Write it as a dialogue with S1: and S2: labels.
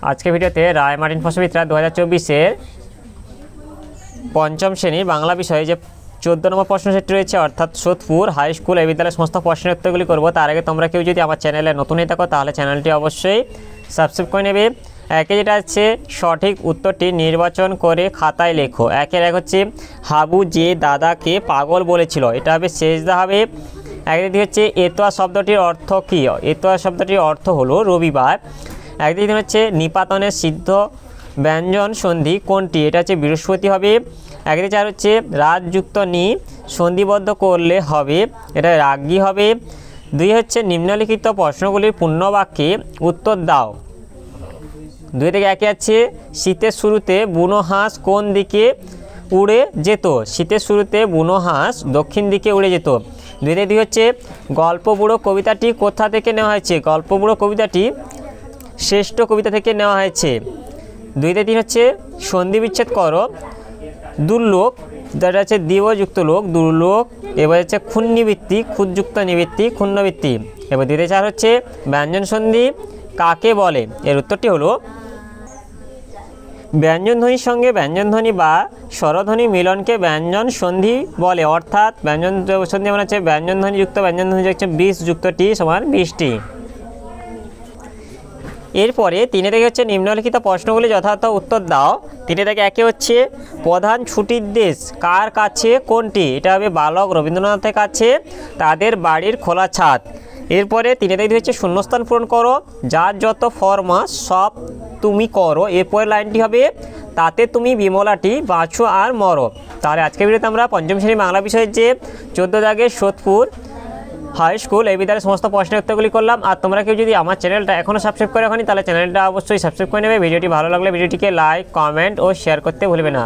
S1: আজকে ভিডিওতে রায় মার্টিন ফসবিত্রা 2024-এর পঞ্চম শ্রেণীর বাংলা বিষয়ে যে 14 নম্বর প্রশ্ন সেট রয়েছে অর্থাৎ সোদপুর হাই স্কুল এই বিদ্যালয়ের সমস্ত প্রশ্নের উত্তরগুলি করব। তার আগে তোমরা কেউ যদি আমার চ্যানেলে নতুন হয়ে থাকো তাহলে চ্যানেলটি অবশ্যই সাবস্ক্রাইব করে নেবে। একে যেটা আছে সঠিক উত্তরটি নির্বাচন করে খাতায় লেখো। একের এক হচ্ছে হাবু যে দাদাকে পাগল বলেছিল, এটা হবে শেষদা হবে। একদিকে হচ্ছে এতোয়া শব্দটির অর্থ কী? এতোয়া শব্দটির অর্থ হলো রবিবার। একদিকে হচ্ছে নিপাতনের সিদ্ধ ব্যঞ্জন সন্ধি কোনটি? এটা হচ্ছে বৃহস্পতি হবে। একদিকে চার হচ্ছে রাজযুক্ত নি সন্ধিবদ্ধ করলে হবে, এটা রাজ্ঞী হবে। দুই হচ্ছে নিম্নলিখিত প্রশ্নগুলির পূর্ণবাক্যে উত্তর দাও। দুই থেকে একে আছে শীতের শুরুতে বুনো হাঁস কোন দিকে উড়ে যেত? শীতের শুরুতে বুনো হাঁস দক্ষিণ দিকে উড়ে যেত। দুই থেকে দুই হচ্ছে গল্প বুড়ো কবিতাটি কোথা থেকে নেওয়া হয়েছে? গল্প বুড়ো কবিতাটি শ্রেষ্ঠ কবিতা থেকে নেওয়া হয়েছে। দুই থেকে তিন হচ্ছে সন্ধি বিচ্ছেদ করো। দুর্লোক যেটা হচ্ছে দিবযুক্ত লোক দুর্লোক। এবার হচ্ছে ক্ষুণ্ণিবৃত্তি ক্ষুদযুক্ত নিবৃত্তি ক্ষুণ্ণবৃত্তি। এবার দুই থেকে চার হচ্ছে ব্যঞ্জন সন্ধি কাকে বলে? এর উত্তরটি হলো ব্যঞ্জনধ্বনির সঙ্গে ব্যঞ্জনধ্বনি বা স্বরধ্বনি মিলনকে ব্যঞ্জন সন্ধি বলে। অর্থাৎ ব্যঞ্জন সন্ধি মানে হচ্ছে ব্যঞ্জনধ্বনিযুক্ত ব্যঞ্জনধ্বনি হচ্ছে 20 যুক্ত টি সমান 20টি। এরপরে তিনে থেকে হচ্ছে নিম্নলিখিত প্রশ্নগুলি যথাযথ উত্তর দাও। তিনে থেকে একে হচ্ছে প্রধান ছুটির দেশ কার কাছে কোনটি? এটা হবে বালক রবীন্দ্রনাথের কাছে, তাদের বাড়ির খোলা ছাদ। এরপরে তিনে থেকে হচ্ছে শূন্যস্থান পূরণ করো, যার যত ফরমাস সব তুমি করো। এরপরের লাইনটি হবে তাতে তুমি বিমলাটি বাঁচো আর মরো। তাহলে আজকের ভিডিওতে আমরা পঞ্চম শ্রেণী বাংলা বিষয়ের যে 14 দাগের সোদপুর হাই স্কুল এই বিদ্যালয়ের সমস্ত প্রশ্নের উত্তরগুলি করলাম। আর তোমরা কেউ যদি আমার চ্যানেলটা এখনও সাবস্ক্রাইব করে রাখনি তাহলে চ্যানেলটা অবশ্যই সাবস্ক্রাইব করে নেবে। ভিডিওটি ভালো লাগলে ভিডিওটিকে লাইক কমেন্ট ও শেয়ার করতে ভুলবে না।